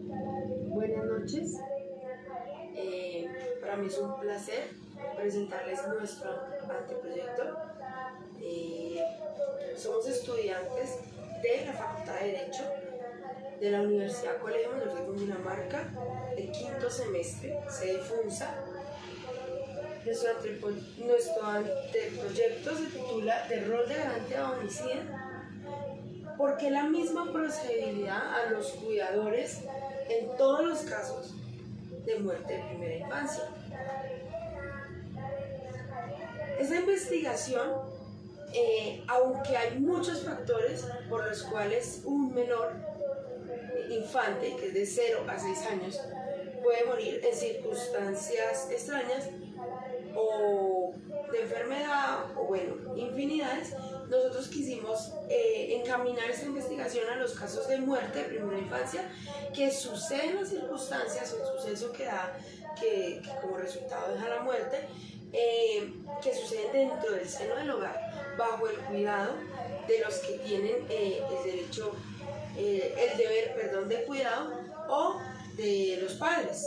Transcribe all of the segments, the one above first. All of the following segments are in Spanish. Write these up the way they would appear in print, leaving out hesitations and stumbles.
Buenas noches. Para mí es un placer presentarles nuestro anteproyecto. Somos estudiantes de la Facultad de Derecho de la Universidad Colegio Mayor de Cundinamarca, de quinto semestre, sede FUNSA. Nuestro anteproyecto se titula "De rol de garante a homicida", porque la misma procedibilidad a los cuidadores en todos los casos de muerte de primera infancia. Esta investigación, aunque hay muchos factores por los cuales un menor infante, que es de 0 a 6 años, puede morir en circunstancias extrañas o de enfermedad o bueno, infinidades, nosotros quisimos encaminar esta investigación a los casos de muerte de primera infancia que suceden las circunstancias o el suceso que como resultado deja la muerte, que suceden dentro del seno del hogar, bajo el cuidado de los que tienen el deber de cuidado o de los padres.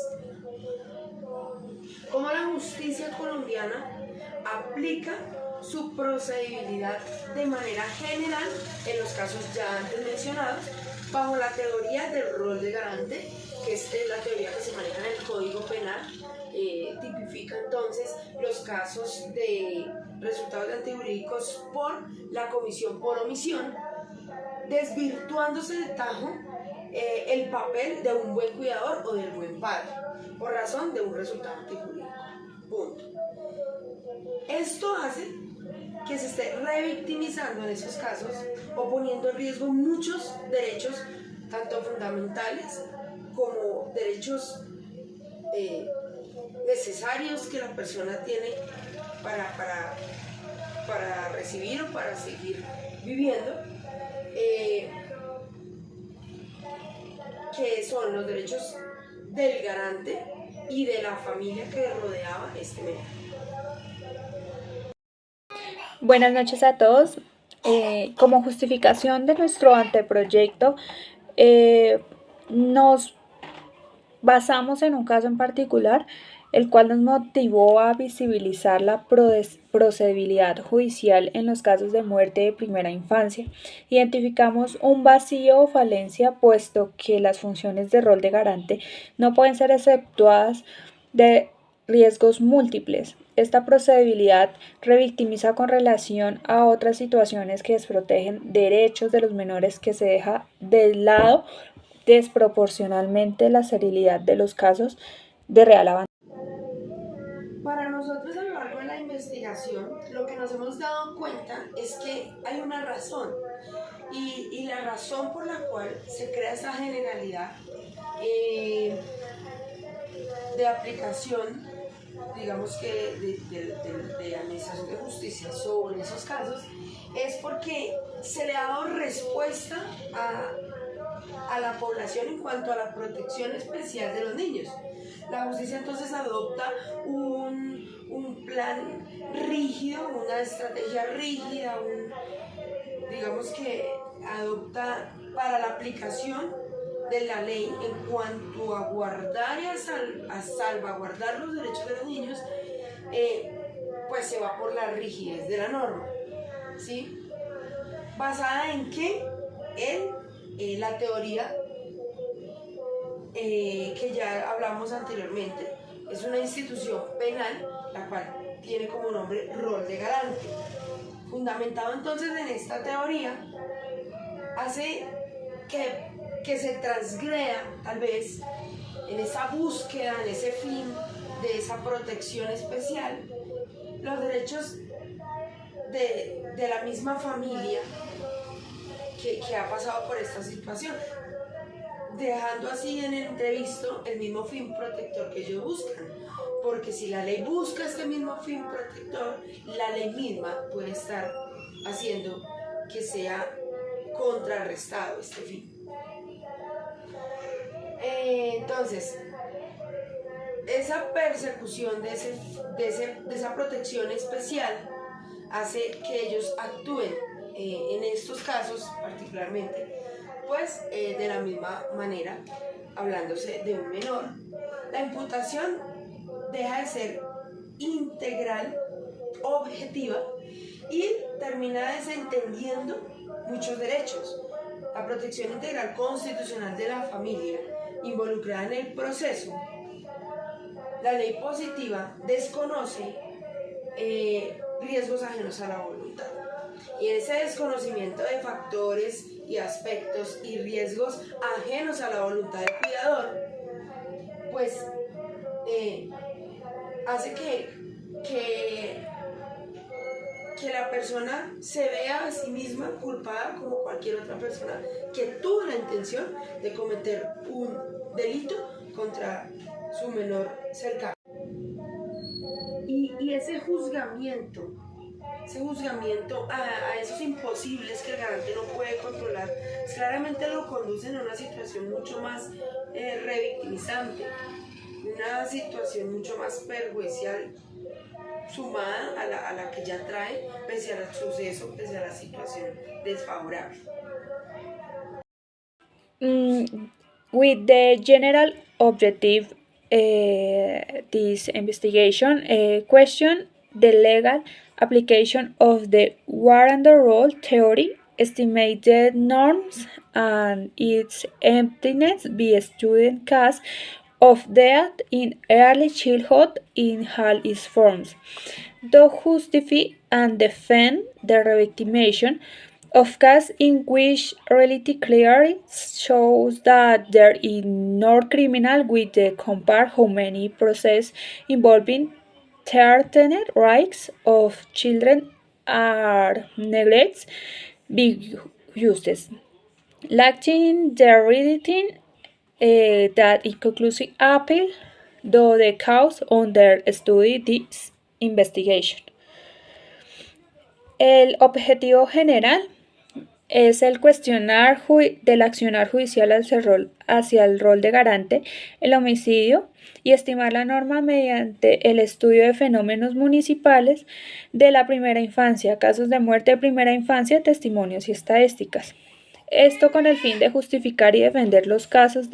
Como la justicia colombiana aplica su procedibilidad de manera general en los casos ya antes mencionados, bajo la teoría del rol de garante, que es la teoría que se maneja en el Código Penal. Tipifica entonces los casos de resultados de antijurídicos por la comisión por omisión, desvirtuándose de tajo el papel de un buen cuidador o del buen padre, por razón de un resultado antijurídico. Punto. Esto hace que se esté revictimizando en esos casos o poniendo en riesgo muchos derechos, tanto fundamentales como derechos necesarios que la persona tiene para recibir o para seguir viviendo, que son los derechos del garante y de la familia que rodeaba este menor. Buenas noches a todos. Como justificación de nuestro anteproyecto, nos basamos en un caso en particular, el cual nos motivó a visibilizar la procedibilidad judicial en los casos de muerte de primera infancia. Identificamos un vacío o falencia, puesto que las funciones de rol de garante no pueden ser exceptuadas de riesgos múltiples. Esta procedibilidad revictimiza con relación a otras situaciones que desprotegen derechos de los menores, que se deja de lado desproporcionalmente la seriedad de los casos de real abandono. Para nosotros, a lo largo de la investigación, lo que nos hemos dado cuenta es que hay una razón, y la razón por la cual se crea esa generalidad de aplicación, digamos que de administración de justicia sobre esos casos, es porque se le ha dado respuesta a la población en cuanto a la protección especial de los niños. La justicia entonces adopta un plan rígido, una estrategia rígida, digamos que adopta para la aplicación de la ley en cuanto a guardar y a salvaguardar los derechos de los niños, pues se va por la rigidez de la norma, ¿sí? ¿Basada en qué? En la teoría que ya hablamos anteriormente. Es una institución penal, la cual tiene como nombre rol de garante. Fundamentado entonces en esta teoría, hace que se transgreda, tal vez, en esa búsqueda, en ese fin de esa protección especial, los derechos de la misma familia que ha pasado por esta situación, dejando así en entrevisto el mismo fin protector que ellos buscan. Porque si la ley busca este mismo fin protector, la ley misma puede estar haciendo que sea contrarrestado este fin. Entonces, esa persecución de esa protección especial hace que ellos actúen en estos casos particularmente, pues de la misma manera hablándose de un menor, la imputación deja de ser integral, objetiva, y termina desentendiendo muchos derechos. La protección integral constitucional de la familia involucrada en el proceso. La ley positiva desconoce riesgos ajenos a la voluntad. Y ese desconocimiento de factores y aspectos y riesgos ajenos a la voluntad del cuidador, pues hace que la persona se vea a sí misma culpada como cualquier otra persona que tuvo la intención de cometer un delito contra su menor cercano. Y ese juzgamiento a esos imposibles que el garante no puede controlar, claramente lo conducen a una situación mucho más revictimizante, una situación mucho más perjudicial, sumada a la que ya trae, pese al suceso, pese a la situación desfavorable. With the general objective, this investigation question the legal application of the war-and-the-role theory, estimate the norms and its emptiness be student case of death in early childhood in all its forms, to justify and defend the revictimation of cases in which reality clearly shows that there is no criminal with the compare how many processes involving threatened rights of children are neglected be justice. Lacking the reading that inconclusive appeal, though the cause under study this investigation. El objetivo general es el cuestionar del accionar judicial hacia el rol de garante, el homicidio, y estimar la norma mediante el estudio de fenómenos municipales de la primera infancia, casos de muerte de primera infancia, testimonios y estadísticas. Esto con el fin de justificar y defender los casos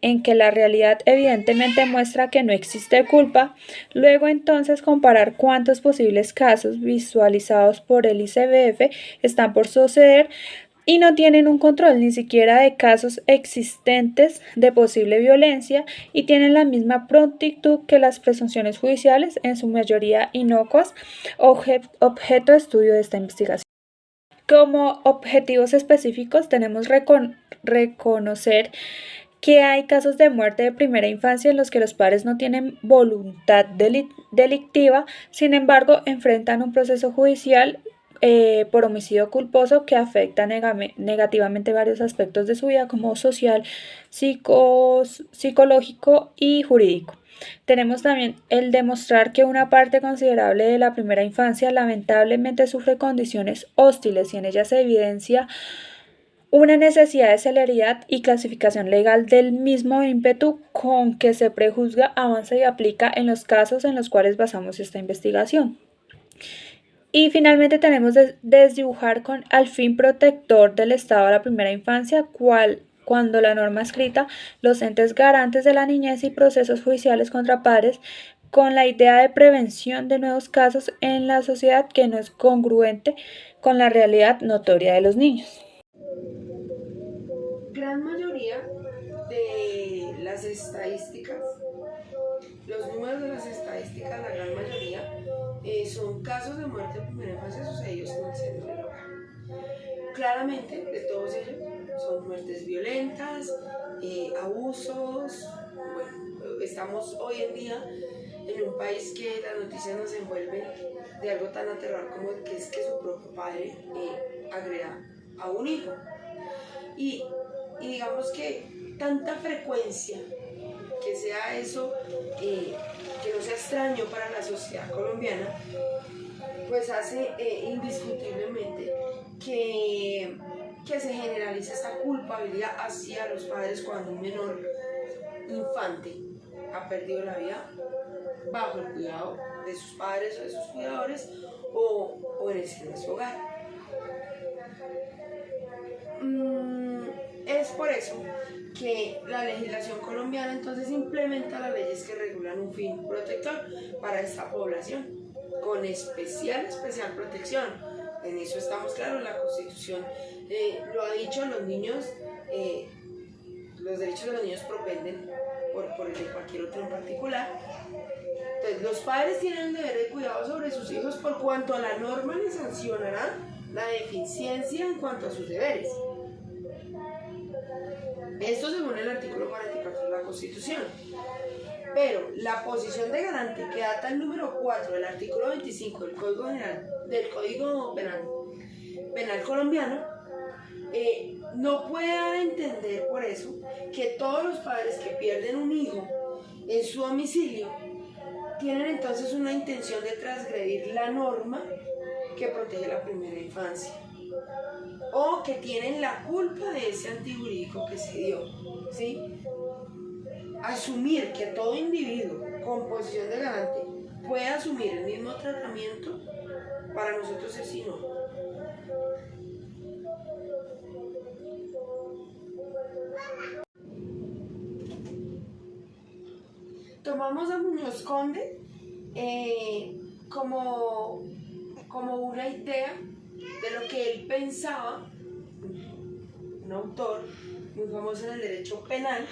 en que la realidad evidentemente muestra que no existe culpa, luego entonces comparar cuántos posibles casos visualizados por el ICBF están por suceder y no tienen un control ni siquiera de casos existentes de posible violencia y tienen la misma prontitud que las presunciones judiciales, en su mayoría inocuas, objeto de estudio de esta investigación. Como objetivos específicos tenemos reconocer que hay casos de muerte de primera infancia en los que los padres no tienen voluntad delictiva, sin embargo enfrentan un proceso judicial por homicidio culposo que afecta negativamente varios aspectos de su vida, como social, psicológico y jurídico. Tenemos también el demostrar que una parte considerable de la primera infancia lamentablemente sufre condiciones hostiles y en ella se evidencia una necesidad de celeridad y clasificación legal del mismo ímpetu con que se prejuzga, avanza y aplica en los casos en los cuales basamos esta investigación. Y finalmente tenemos desdibujar con al fin protector del Estado a la primera infancia, cuando la norma escrita, los entes garantes de la niñez y procesos judiciales contra padres, con la idea de prevención de nuevos casos en la sociedad que no es congruente con la realidad notoria de los niños. Gran mayoría de las estadísticas, los números de las estadísticas, la gran mayoría, son casos de muerte de primera infancia sucedidos en el seno del hogar. Claramente, de todos ellos, son muertes violentas, abusos. Bueno, estamos hoy en día en un país que las noticias nos envuelven de algo tan aterrador como que es que su propio padre agreda a un hijo. Y digamos que tanta frecuencia que sea eso, que no sea extraño para la sociedad colombiana, pues hace indiscutiblemente que se generalice esta culpabilidad hacia los padres cuando un menor infante ha perdido la vida bajo el cuidado de sus padres o de sus cuidadores o en el seno de su hogar. Es por eso que la legislación colombiana entonces implementa las leyes que regulan un fin protector para esta población, con especial protección. En eso estamos claros, la Constitución lo ha dicho, los niños, los derechos de los niños propenden por el de cualquier otro en particular. Entonces, los padres tienen el deber de cuidado sobre sus hijos por cuanto a la norma les sancionará la deficiencia en cuanto a sus deberes. Esto según el artículo 44 de la Constitución. Pero la posición de garante que data el número 4 del artículo 25 del Código Penal colombiano no puede dar a entender por eso que todos los padres que pierden un hijo en su domicilio tienen entonces una intención de transgredir la norma que protege la primera infancia, o que tienen la culpa de ese antijurídico que se dio, ¿sí? Asumir que todo individuo con posición de garante puede asumir el mismo tratamiento, para nosotros es sí no. Tomamos a Muñoz Conde como una idea de lo que él pensaba, un autor muy famoso en el derecho penal,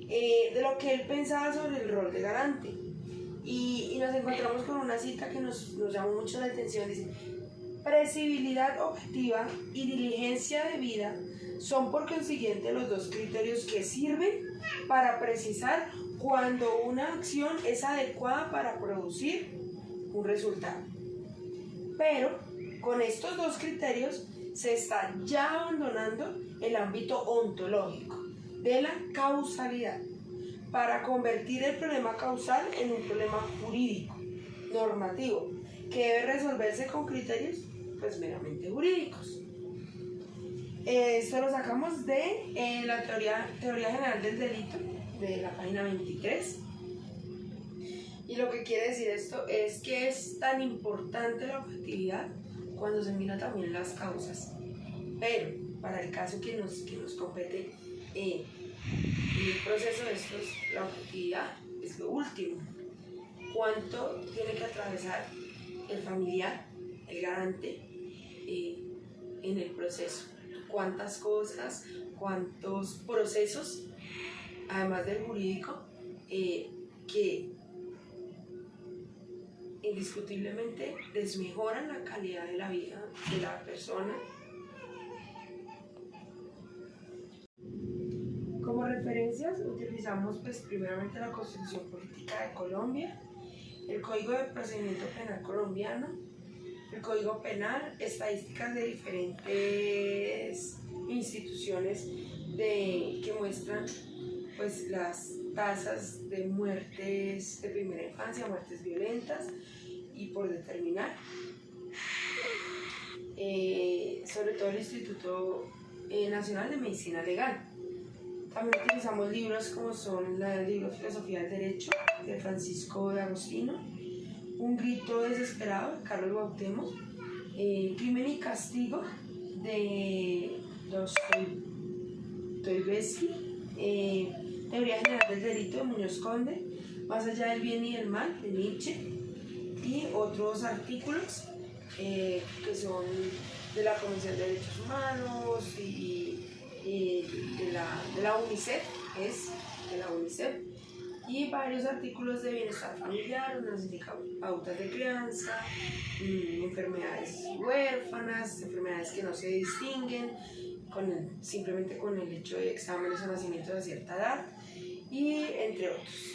de lo que él pensaba sobre el rol de garante. Y nos encontramos con una cita que nos llamó mucho la atención. Dice: precibilidad objetiva y diligencia debida son por consiguiente los dos criterios que sirven para precisar cuando una acción es adecuada para producir un resultado. Pero con estos dos criterios se está ya abandonando el ámbito ontológico de la causalidad para convertir el problema causal en un problema jurídico, normativo, que debe resolverse con criterios pues meramente jurídicos. Esto lo sacamos de la teoría general del delito, de la página 23. Y lo que quiere decir esto es que es tan importante la objetividad cuando se mira también las causas. Pero para el caso que nos compete en el proceso de estos, la objetividad es lo último. ¿Cuánto tiene que atravesar el familiar, el garante, en el proceso? ¿Cuántas cosas, cuántos procesos, además del jurídico, que indiscutiblemente desmejoran la calidad de la vida de la persona? Como referencias utilizamos pues primeramente la Constitución Política de Colombia, el Código de Procedimiento Penal colombiano, el Código Penal, estadísticas de diferentes instituciones que muestran pues las tasas de muertes de primera infancia, muertes violentas, y por determinar, sobre todo el Instituto Nacional de Medicina Legal. También utilizamos libros como son el libro Filosofía del Derecho de Francisco de Agostino, Un grito desesperado de Carlos Cuauhtémoc, Crimen y castigo de Dostoyevsky, Teoría general del delito de Muñoz Conde, Más allá del bien y del mal de Nietzsche, y otros artículos que son de la Comisión de Derechos Humanos y de la UNICEF, y varios artículos de bienestar familiar, unas pautas de crianza, enfermedades huérfanas, enfermedades que no se distinguen simplemente con el hecho de exámenes o nacimientos a cierta edad, y entre otros.